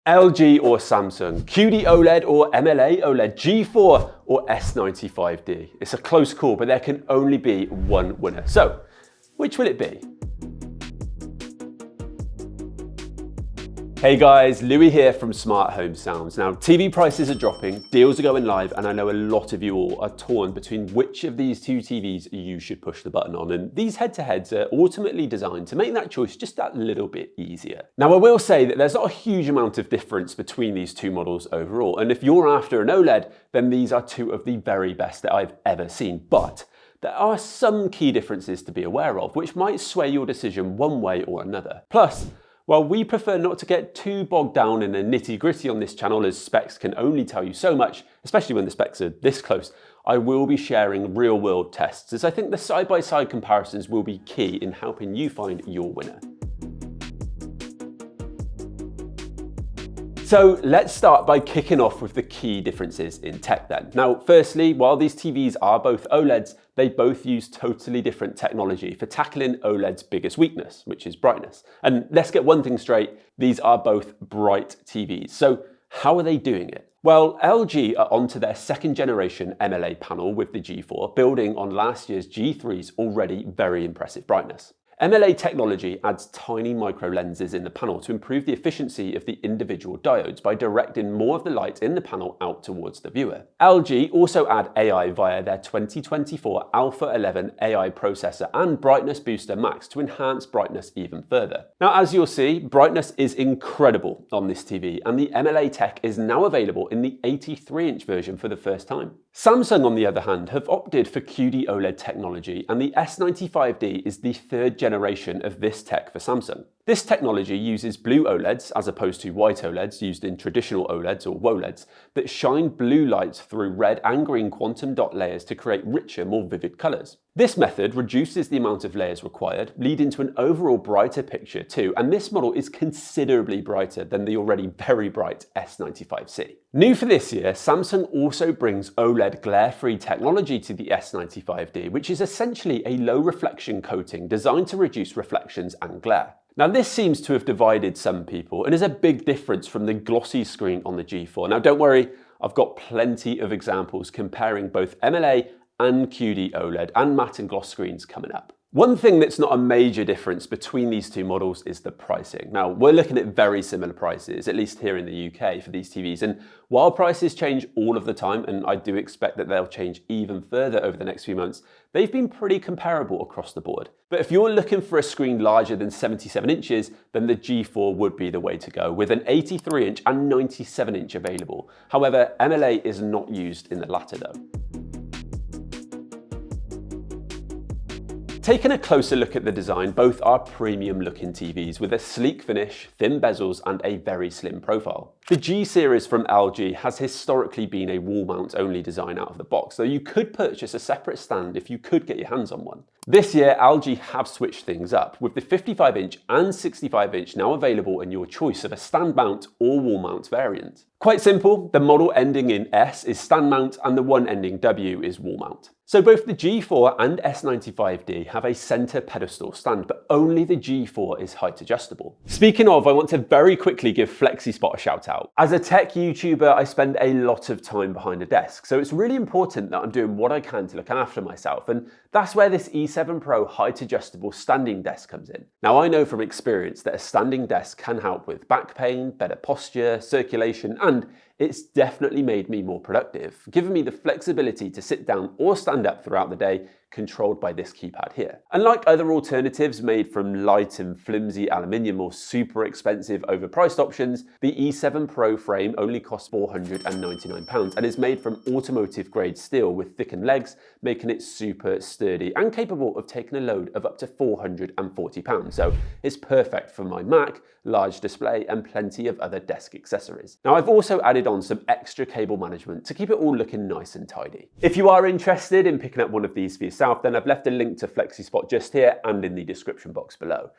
LG or Samsung, QD OLED or MLA OLED, G4 or S95D. It's a close call, but there can only be one winner. So, which will it be? Hey guys, Louis here from Smart Home Sounds. Now, TV prices are dropping, deals are going live, and I know a lot of you all are torn between which of these two TVs you should push the button on. And these head-to-heads are ultimately designed to make that choice just that little bit easier. Now, I will say that there's not a huge amount of difference between these two models overall. And if you're after an OLED, then these are two of the very best that I've ever seen. But there are some key differences to be aware of, which might sway your decision one way or another. Plus, while we prefer not to get too bogged down in the nitty-gritty on this channel, as specs can only tell you so much, especially when the specs are this close, I will be sharing real-world tests, as I think the side-by-side comparisons will be key in helping you find your winner. So let's start by kicking off with the key differences in tech then. Now, firstly, while these TVs are both OLEDs, they both use totally different technology for tackling OLED's biggest weakness, which is brightness. And let's get one thing straight, these are both bright TVs. So how are they doing it? Well, LG are onto their second generation MLA panel with the G4, building on last year's G3's already very impressive brightness. MLA technology adds tiny micro lenses in the panel to improve the efficiency of the individual diodes by directing more of the light in the panel out towards the viewer. LG also add AI via their 2024 Alpha 11 AI processor and Brightness Booster Max to enhance brightness even further. Now, as you'll see, brightness is incredible on this TV, and the MLA tech is now available in the 83-inch version for the first time. Samsung, on the other hand, have opted for QD OLED technology, and the S95D is the third generation of this tech for Samsung. This technology uses blue OLEDs as opposed to white OLEDs used in traditional OLEDs or WOLEDs that shine blue light through red and green quantum dot layers to create richer, more vivid colours. This method reduces the amount of layers required, leading to an overall brighter picture too, and this model is considerably brighter than the already very bright S95C. New for this year, Samsung also brings OLED glare-free technology to the S95D, which is essentially a low reflection coating designed to reduce reflections and glare. Now, this seems to have divided some people and is a big difference from the glossy screen on the G4. Now, don't worry, I've got plenty of examples comparing both MLA and QD OLED and matte and gloss screens coming up. One thing that's not a major difference between these two models is the pricing. Now, we're looking at very similar prices, at least here in the UK for these TVs, and while prices change all of the time, and I do expect that they'll change even further over the next few months, they've been pretty comparable across the board. But if you're looking for a screen larger than 77 inches, then the G4 would be the way to go, with an 83-inch and 97-inch available. However, MLA is not used in the latter though. Taking a closer look at the design, both are premium looking TVs with a sleek finish, thin bezels and a very slim profile. The G series from LG has historically been a wall mount only design out of the box, though you could purchase a separate stand if you could get your hands on one. This year, LG have switched things up, with the 55-inch and 65-inch now available in your choice of a stand mount or wall mount variant. Quite simple, the model ending in S is stand mount and the one ending W is wall mount. So both the G4 and S95D have a center pedestal stand, but only the G4 is height adjustable. Speaking of, I want to very quickly give FlexiSpot a shout out. As a tech YouTuber, I spend a lot of time behind a desk, so it's really important that I'm doing what I can to look after myself, and that's where this E7 Pro height adjustable standing desk comes in. Now, I know from experience that a standing desk can help with back pain, better posture, circulation, and it's definitely made me more productive, giving me the flexibility to sit down or stand up throughout the day, controlled by this keypad here. Unlike other alternatives made from light and flimsy aluminium or super expensive overpriced options, the E7 Pro frame only costs £499 and is made from automotive grade steel with thickened legs, making it super sturdy and capable of taking a load of up to £440. So it's perfect for my Mac, large display and plenty of other desk accessories. Now, I've also added on some extra cable management to keep it all looking nice and tidy. If you are interested in picking up one of these for yourself, then I've left a link to FlexiSpot just here and in the description box below.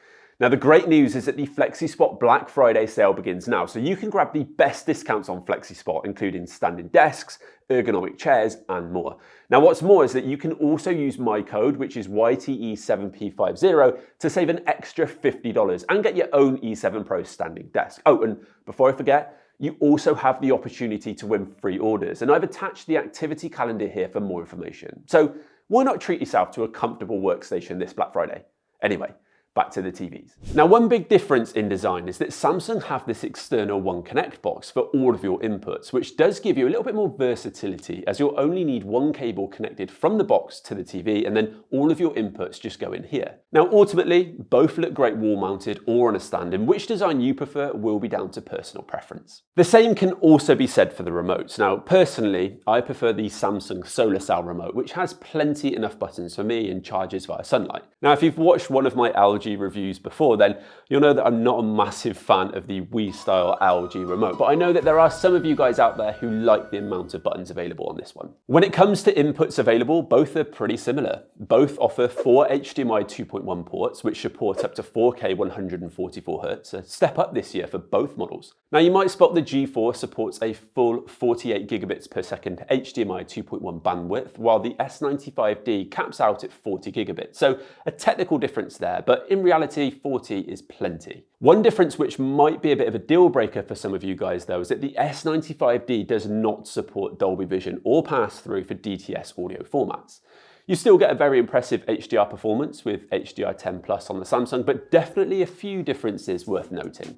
Now, the great news is that the FlexiSpot Black Friday sale begins now, so you can grab the best discounts on FlexiSpot, including standing desks, ergonomic chairs, and more. Now, what's more is that you can also use my code, which is YTE7P50, to save an extra $50 and get your own E7 Pro standing desk. Oh, and before I forget, you also have the opportunity to win free orders, and I've attached the activity calendar here for more information. So why not treat yourself to a comfortable workstation this Black Friday? Anyway, back to the TVs. Now, one big difference in design is that Samsung have this external One Connect box for all of your inputs, which does give you a little bit more versatility, as you'll only need one cable connected from the box to the TV, and then all of your inputs just go in here. Now, ultimately, both look great wall-mounted or on a stand, and which design you prefer will be down to personal preference. The same can also be said for the remotes. Now, personally, I prefer the Samsung Solar Cell remote, which has plenty enough buttons for me and charges via sunlight. Now, if you've watched one of my LG reviews before, then you'll know that I'm not a massive fan of the Wii style LG remote, but I know that there are some of you guys out there who like the amount of buttons available on this one. When it comes to inputs available, both are pretty similar. Both offer 4 HDMI 2.1 ports, which support up to 4K 144Hz, a step up this year for both models. Now, you might spot the G4 supports a full 48 gigabits per second HDMI 2.1 bandwidth, while the S95D caps out at 40 gigabits. So a technical difference there, but in reality, 40 is plenty. One difference which might be a bit of a deal breaker for some of you guys though is that the S95D does not support Dolby Vision or pass-through for DTS audio formats. You still get a very impressive HDR performance with HDR10 Plus on the Samsung, but definitely a few differences worth noting.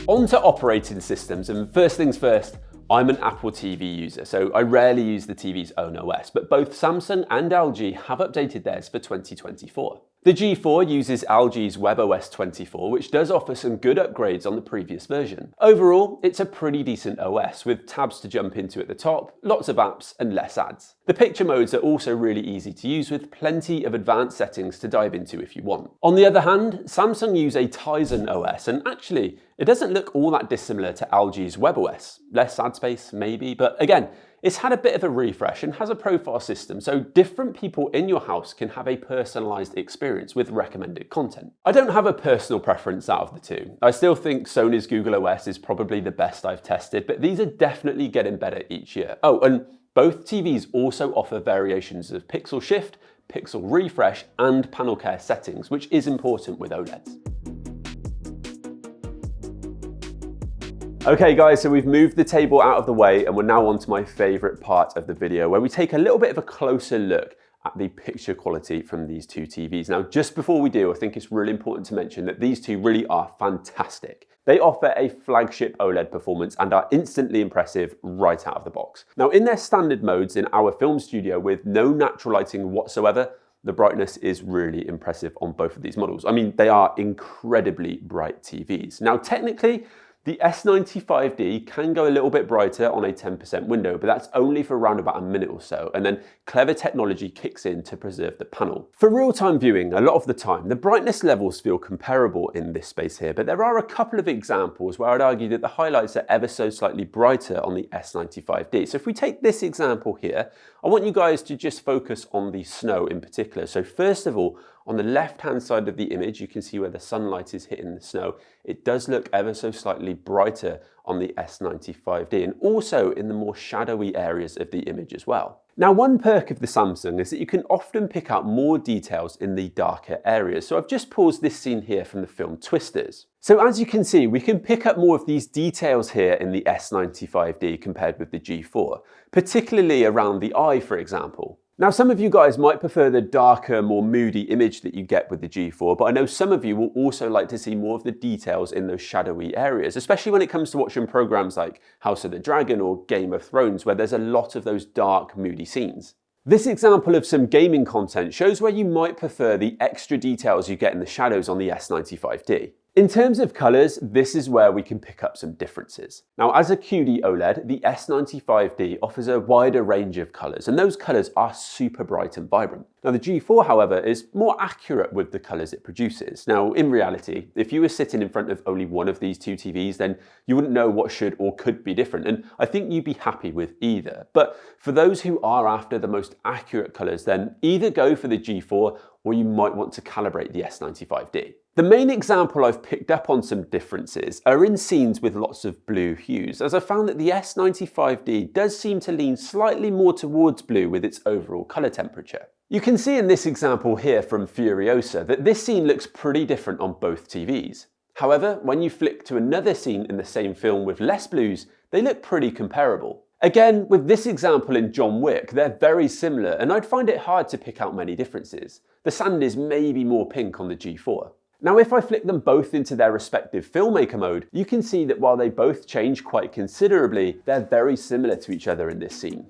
On to operating systems, and first things first, I'm an Apple TV user, so I rarely use the TV's own OS, but both Samsung and LG have updated theirs for 2024. The G4 uses LG's WebOS 24, which does offer some good upgrades on the previous version. Overall, it's a pretty decent OS, with tabs to jump into at the top, lots of apps, and less ads. The picture modes are also really easy to use, with plenty of advanced settings to dive into if you want. On the other hand, Samsung use a Tizen OS, and actually, it doesn't look all that dissimilar to LG's WebOS. Less ad space, maybe, but again, it's had a bit of a refresh and has a profile system, so different people in your house can have a personalized experience with recommended content. I don't have a personal preference out of the two. I still think Sony's Google OS is probably the best I've tested, but these are definitely getting better each year. Oh, and both TVs also offer variations of pixel shift, pixel refresh, and panel care settings, which is important with OLEDs. Okay guys, so we've moved the table out of the way and we're now on to my favorite part of the video, where we take a little bit of a closer look at the picture quality from these two TVs. Now, just before we do, I think it's really important to mention that these two really are fantastic. They offer a flagship OLED performance and are instantly impressive right out of the box. Now, in their standard modes in our film studio with no natural lighting whatsoever, the brightness is really impressive on both of these models. I mean, they are incredibly bright TVs. Now, technically, the S95D can go a little bit brighter on a 10% window, but that's only for around about a minute or so, and then clever technology kicks in to preserve the panel. For real-time viewing, a lot of the time, the brightness levels feel comparable in this space here, but there are a couple of examples where I'd argue that the highlights are ever so slightly brighter on the S95D. So if we take this example here, I want you guys to just focus on the snow in particular. So first of all, on the left-hand side of the image, you can see where the sunlight is hitting the snow. It does look ever so slightly brighter on the S95D, and also in the more shadowy areas of the image as well. Now, one perk of the Samsung is that you can often pick out more details in the darker areas. So I've just paused this scene here from the film Twisters. So as you can see, we can pick up more of these details here in the S95D compared with the G4, particularly around the eye, for example. Now, some of you guys might prefer the darker, more moody image that you get with the G4, but I know some of you will also like to see more of the details in those shadowy areas, especially when it comes to watching programs like House of the Dragon or Game of Thrones, where there's a lot of those dark, moody scenes. This example of some gaming content shows where you might prefer the extra details you get in the shadows on the S95D. In terms of colours, this is where we can pick up some differences. Now, as a QD OLED, the S95D offers a wider range of colours, and those colours are super bright and vibrant. Now, the G4, however, is more accurate with the colours it produces. Now, in reality, if you were sitting in front of only one of these two TVs, then you wouldn't know what should or could be different, and I think you'd be happy with either. But for those who are after the most accurate colours, then either go for the G4 or you might want to calibrate the S95D. The main example I've picked up on some differences are in scenes with lots of blue hues, as I found that the S95D does seem to lean slightly more towards blue with its overall colour temperature. You can see in this example here from Furiosa that this scene looks pretty different on both TVs. However, when you flick to another scene in the same film with less blues, they look pretty comparable. Again, with this example in John Wick, they're very similar, and I'd find it hard to pick out many differences. The sand is maybe more pink on the G4. Now, if I flick them both into their respective filmmaker mode, you can see that while they both change quite considerably, they're very similar to each other in this scene.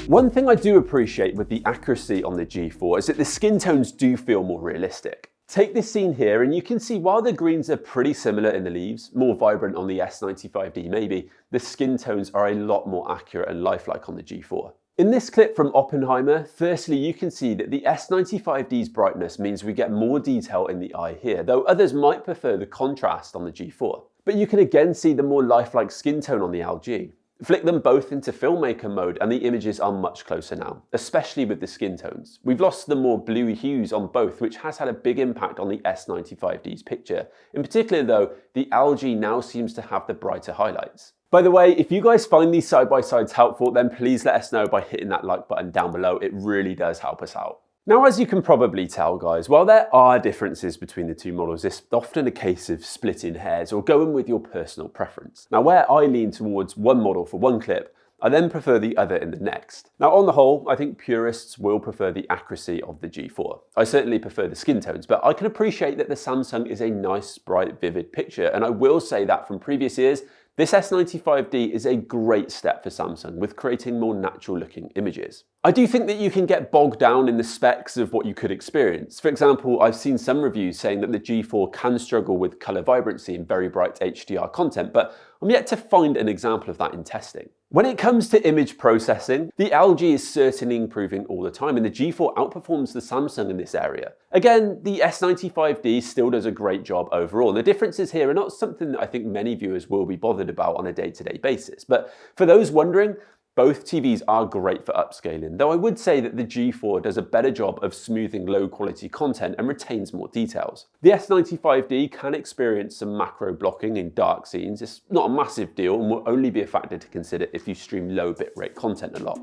One thing I do appreciate with the accuracy on the G4 is that the skin tones do feel more realistic. Take this scene here and you can see while the greens are pretty similar in the leaves, more vibrant on the S95D maybe, the skin tones are a lot more accurate and lifelike on the G4. In this clip from Oppenheimer, firstly you can see that the S95D's brightness means we get more detail in the eye here, though others might prefer the contrast on the G4. But you can again see the more lifelike skin tone on the LG. Flick them both into filmmaker mode and the images are much closer now, especially with the skin tones. We've lost the more bluey hues on both, which has had a big impact on the S95D's picture. In particular though, the LG now seems to have the brighter highlights. By the way, if you guys find these side-by-sides helpful, then please let us know by hitting that like button down below. It really does help us out. Now, as you can probably tell, guys, while there are differences between the two models, it's often a case of splitting hairs or going with your personal preference. Now, where I lean towards one model for one clip, I then prefer the other in the next. Now, on the whole, I think purists will prefer the accuracy of the G4. I certainly prefer the skin tones, but I can appreciate that the Samsung is a nice, bright, vivid picture, and I will say that from previous years, this S95D is a great step for Samsung with creating more natural looking images. I do think that you can get bogged down in the specs of what you could experience. For example, I've seen some reviews saying that the G4 can struggle with colour vibrancy in very bright HDR content, but I'm yet to find an example of that in testing. When it comes to image processing, the LG is certainly improving all the time, and the G4 outperforms the Samsung in this area. Again, the S95D still does a great job overall, and the differences here are not something that I think many viewers will be bothered about on a day-to-day basis. But for those wondering, both TVs are great for upscaling, though I would say that the G4 does a better job of smoothing low quality content and retains more details. The S95D can experience some macro blocking in dark scenes. It's not a massive deal and will only be a factor to consider if you stream low bitrate content a lot.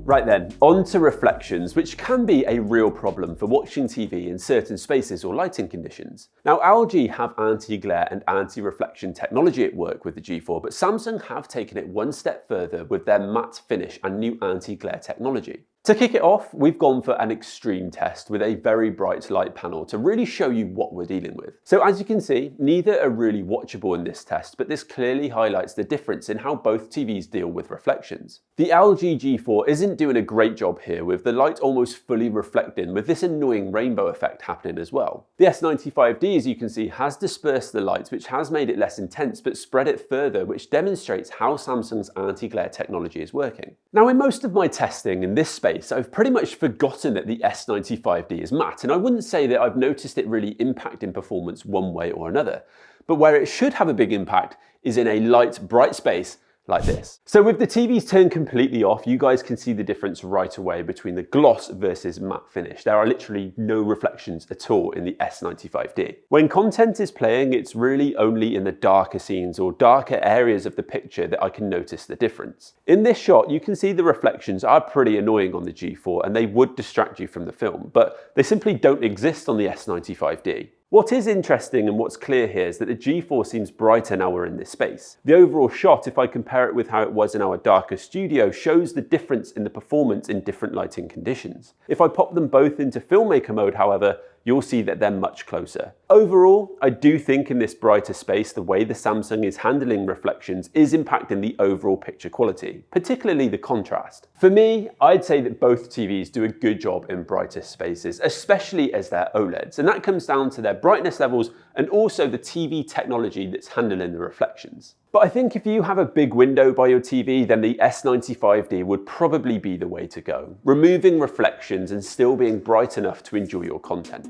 Right then, on to reflections, which can be a real problem for watching TV in certain spaces or lighting conditions. Now, LG have anti-glare and anti-reflection technology at work with the G4, but Samsung have taken it one step further with their matte finish and new anti-glare technology. To kick it off, we've gone for an extreme test with a very bright light panel to really show you what we're dealing with. So as you can see, neither are really watchable in this test, but this clearly highlights the difference in how both TVs deal with reflections. The LG G4 isn't doing a great job here, with the light almost fully reflecting, with this annoying rainbow effect happening as well. The S95D, as you can see, has dispersed the light, which has made it less intense, but spread it further, which demonstrates how Samsung's anti-glare technology is working. Now, in most of my testing in this space, I've pretty much forgotten that the S95D is matte, and I wouldn't say that I've noticed it really impacting performance one way or another. But where it should have a big impact is in a light, bright space like this. So with the TVs turned completely off, you guys can see the difference right away between the gloss versus matte finish. There are literally no reflections at all in the S95D. When content is playing, it's really only in the darker scenes or darker areas of the picture that I can notice the difference. In this shot, you can see the reflections are pretty annoying on the G4 and they would distract you from the film, but they simply don't exist on the S95D. What is interesting and what's clear here is that the G4 seems brighter now we're in this space. The overall shot, if I compare it with how it was in our darker studio, shows the difference in the performance in different lighting conditions. If I pop them both into filmmaker mode, however, you'll see that they're much closer. Overall, I do think in this brighter space, the way the Samsung is handling reflections is impacting the overall picture quality, particularly the contrast. For me, I'd say that both TVs do a good job in brighter spaces, especially as they're OLEDs, and that comes down to their brightness levels and also the TV technology that's handling the reflections. But I think if you have a big window by your TV, then the S95D would probably be the way to go, removing reflections and still being bright enough to enjoy your content.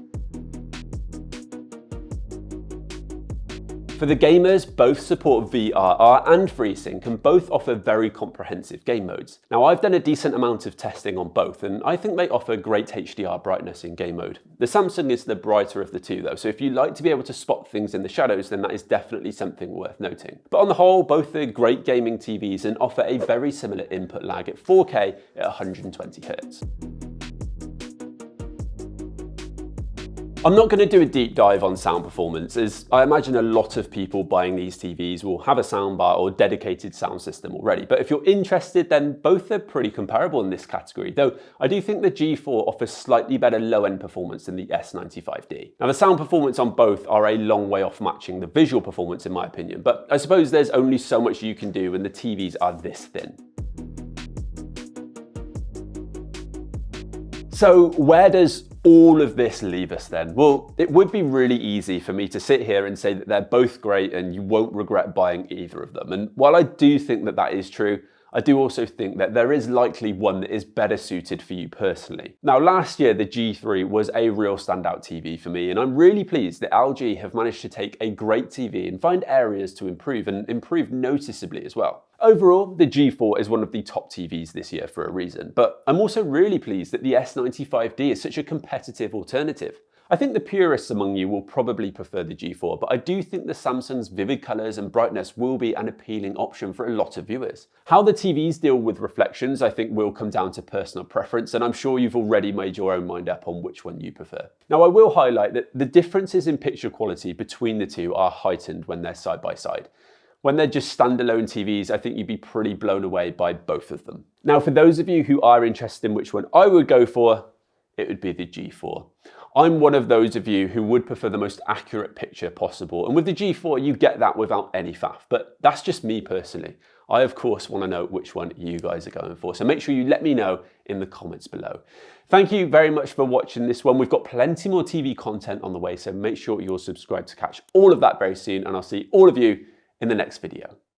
For the gamers, both support VRR and FreeSync and both offer very comprehensive game modes. Now, I've done a decent amount of testing on both and I think they offer great HDR brightness in game mode. The Samsung is the brighter of the two though, so if you like to be able to spot things in the shadows, then that is definitely something worth noting. But on the whole, both are great gaming TVs and offer a very similar input lag at 4K at 120Hz. I'm not going to do a deep dive on sound performance, as I imagine a lot of people buying these TVs will have a soundbar or dedicated sound system already. But if you're interested, then both are pretty comparable in this category, though I do think the G4 offers slightly better low-end performance than the S95D. Now, the sound performance on both are a long way off matching the visual performance in my opinion, but I suppose there's only so much you can do when the TVs are this thin. So where does all of this leave us then? Well, it would be really easy for me to sit here and say that they're both great and you won't regret buying either of them. And while I do think that that is true, I do also think that there is likely one that is better suited for you personally. Now, last year, the G3 was a real standout TV for me, and I'm really pleased that LG have managed to take a great TV and find areas to improve and improve noticeably as well. Overall, the G4 is one of the top TVs this year for a reason, but I'm also really pleased that the S95D is such a competitive alternative. I think the purists among you will probably prefer the G4, but I do think the Samsung's vivid colours and brightness will be an appealing option for a lot of viewers. How the TVs deal with reflections I think will come down to personal preference, and I'm sure you've already made your own mind up on which one you prefer. Now, I will highlight that the differences in picture quality between the two are heightened when they're side by side. When they're just standalone TVs, I think you'd be pretty blown away by both of them. Now, for those of you who are interested in which one I would go for, it would be the G4. I'm one of those of you who would prefer the most accurate picture possible, and with the G4 you get that without any faff, but that's just me personally. I of course want to know which one you guys are going for, so make sure you let me know in the comments below. Thank you very much for watching this one. We've got plenty more TV content on the way, so make sure you're subscribed to catch all of that very soon, and I'll see all of you in the next video.